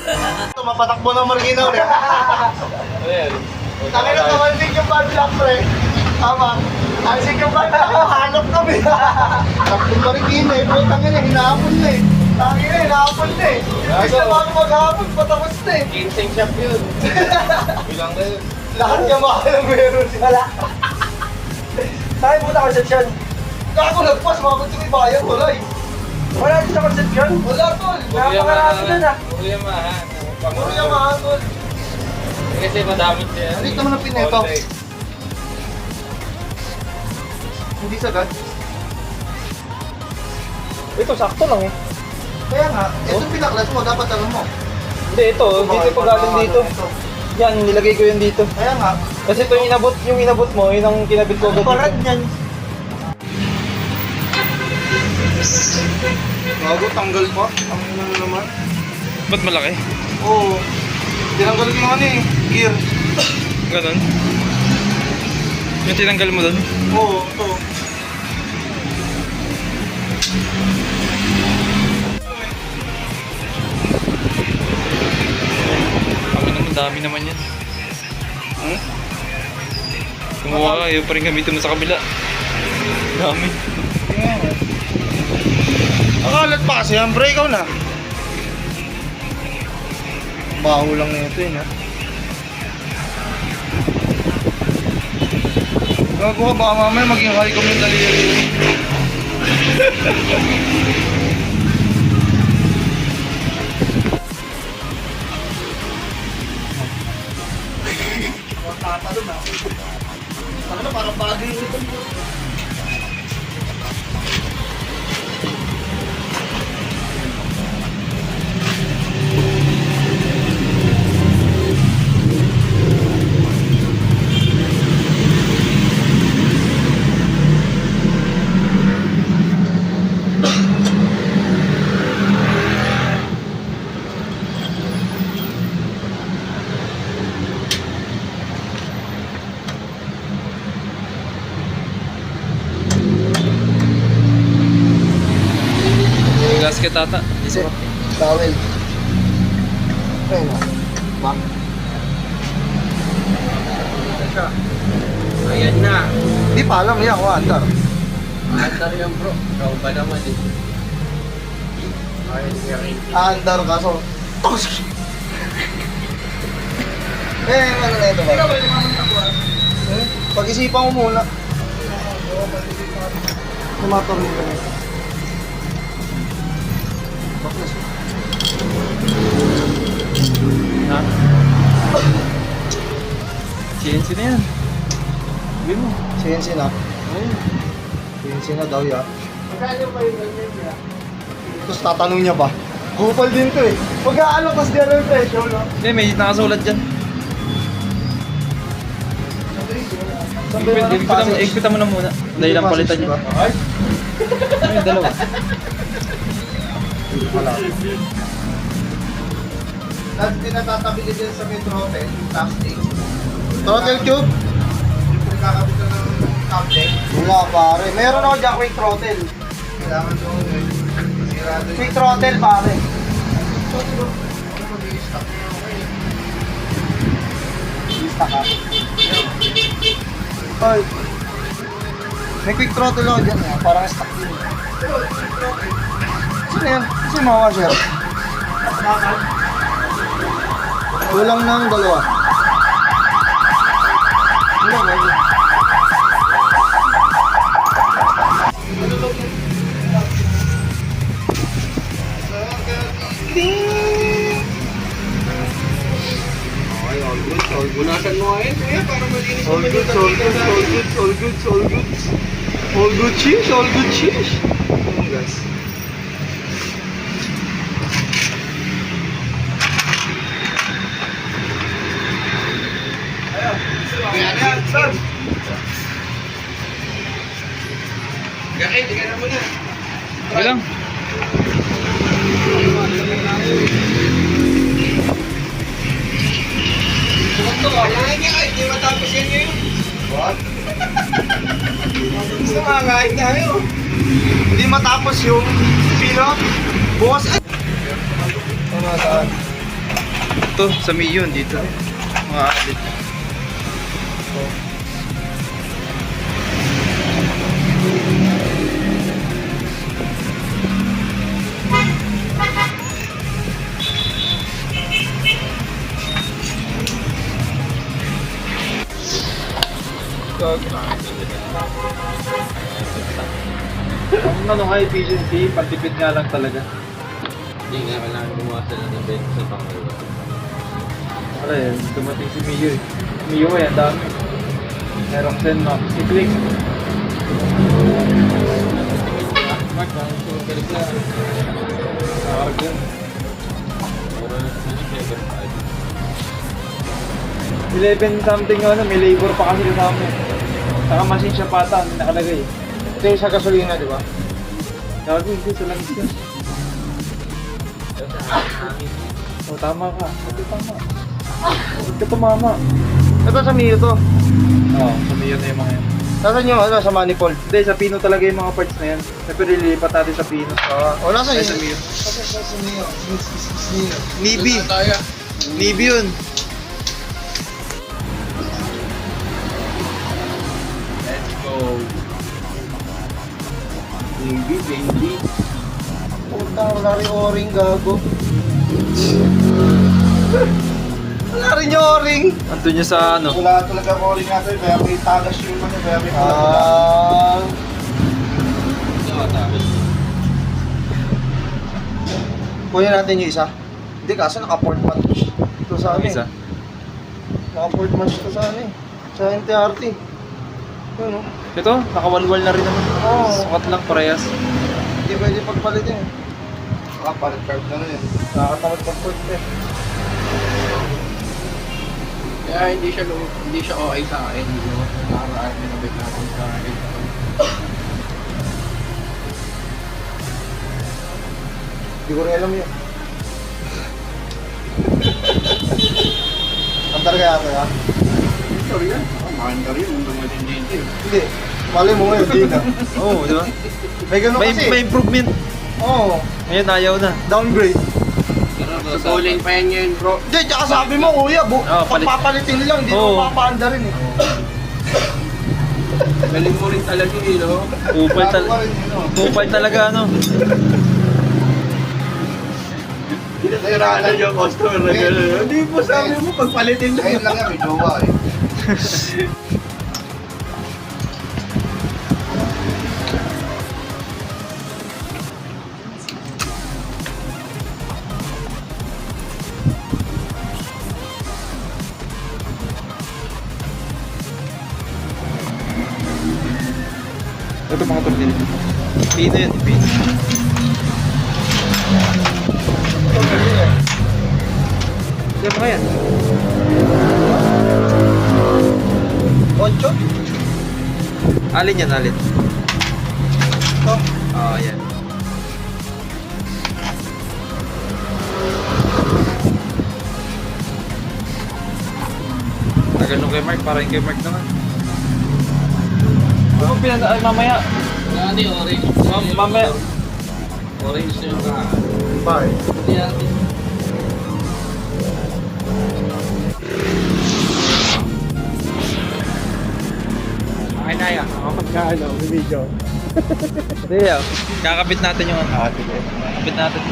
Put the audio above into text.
Ito, mapatakbo ng Marikina ulit. Ayan. Tangin na tumalsik yung bad luck, pre. Tama. Talsik yung bad luck, hanap kami. Tatlong Marikina eh, bro. Tangin na, hinahapon na eh. Tangin na, hinahapon na eh. Gusto na bago maghapon, patapos na eh. Ginseng shop yun. Bilang na yun. Lahat niya mahal ang meron. Wala. Tayo muna konsepsyon. Kako nagpas, mabot yung ibayan, wala eh. Wala din sa konsepsyon. Wala, tol. Napakarami dun ah. Uyamahan. Puro yung mahal, tol. Kasi madamit siya. Alit naman ang pineto. Hindi sagad. Ito, sakto lang eh. Kaya nga, itong pinaklas mo, dapat alam mo. Hindi, ito. Dito pa galing dito. Yan, nilagay ko yun dito. Kaya nga. Kasi ito yung inabot mo, yun ang kinabit ko agad Parad dito. niyan. Bago, tanggal pa. Ang ina naman. Ba't malaki? Oo. Tinanggal ko yung ano eh, gear. Ganon. Yung tinanggal mo doon? Oo, ito. Kami naman, dami naman yan. Kumuha ka, yun pa rin gamitin mo sa kabila. Dami. Akalat pa kasi yan, break out na. Baho lang na ito yun ha. Gago ka, baka mamaya maging high kami yung daliri. Ano, parang bagay ito. Gasket ata. Kasi, towel. Ayun na. Ba? Ayan na. Hindi pa alam yan kung andar. Andar yan bro. Ikaw ba naman eh. Ayun nga rin. Andar kaso. Ano na ito ba? Pag-isipan ko muna. Tumatornil ka na ito. Baklas. Ha? CNC na yan. Sabi mo. CNC na. Ayun. CNC na daw ya. Tapos tatanong niya pa. Kupal din to eh. Pag-aalo kasi di alam yung presyo, no? Hindi, may nakasulat dyan. Ikutan mo na muna. Dahil lang palitan niya. Ay! Ano yung dalawa? Wala. Tapos pinatatabi din sa may throttle, top stage. Throttle tube? Yung pinagkakabit na ng cable. Wala pare. Meron ako dyan quick throttle. Kailangan doon eh. Quick throttle pare. I-stock ka. Ay. May quick throttle ako dyan eh. Parang stock yun. Sino yan? Sino mga washer? Kulang ng dalawa. Kulang na yun. Okay, all good, all good. Punasan mo ngayon, kuya, para malinis mo. All good, all good, all good, all good, all good. All good cheese, all good cheese. Guys. Okay lang. Ayahin niya kahit di matapos yan ngayon. What? Gusto nga kahit tayo. Hindi matapos yung pilot. Bukas ay... Saan? Ito, sa Miyon, dito. Mga outlet. Ang ano nga efficiency, pantipid nga lang talaga. Hindi nga kailangan gumawa sila ng bed sa pangalawa. Wala yun, dumating si Mio eh. Mio eh, ang dami. Merong Zen Max, si Click. Mark, ang sumagalit na. Nakakag yun. Mura na sa December 11 something ano, may labor pa kasi kasama eh. Saka machine siya pata, may nakalagay. Ito yung sa gasolina, di ba? Gago, hindi sa langis yun. Oh, tama ka. Ito tama. Ito tumama. Ito sa Mio to. Oo, sa Mio na yung mga yan. Nasaan yung ano, sa manifold? Hindi, sa Pino talaga yung mga parts na yan. Siyempre lilipat natin sa Pino. O, nasa Ay, yun? sa Mio. Sa Mio. Nibi. Nibi yun. Let's go. Baby. Puta, wala rin o-ring, gago. Wala rin yung o-ring. Andun niya sa ano. Wala talaga o-ring natin, kaya may tagas yung ano, kaya may kunin natin yung isa. Hindi, kaso naka-port match. Ito sa ano Isa. eh. Naka-port match ito sa ano eh. Sa NTRT. Yun o. Ito, nakawalwal na rin naman. Oo. Sukat lang parehas. Hindi pwede pagpalitin eh. Nakapalit card na rin. Nakakatamad pag-port eh. Kaya hindi siya okay sa akin. Nakaraan minabit natin sa akin. Hindi ko rin alam yun. Ang talaga yata ya? Sorry yan. Makan ka rin. Mundo mo din dito. Hindi. Mali mo ngayon, di na. Oo, di ba? May ganun May, kasi. may improvement. Oo. Ngayon ayaw na. Downgrade. Susuling pa yan yun, bro. Hindi, tsaka sabi mo, kuya, palit. papapalitin lang, hindi Oo. mo papaanda rin eh. Galing mo rin talaga yun, no? Kupal, Bago ka rin yun, oh. kupal talaga ano. Nasiraan yung customer na gano'n. Hindi po sabi mo, pagpalitin lang. Ngayon lang yan, may jowa eh. Ito mga tornilyo. Pino yun, pino. Yan mga yan. Poncho? Alin yan, alin? Ito. Oo, yan. Tagal nung kay Mark, parang kay Mark naman. Ano pinag... mamaya. Ano yung orange? Mamaya. Orange na yung ka. Bye. Hindi natin. Okay na yan. Kapag video. Hindi yan. Kakabit natin yung ano. Kakabit natin.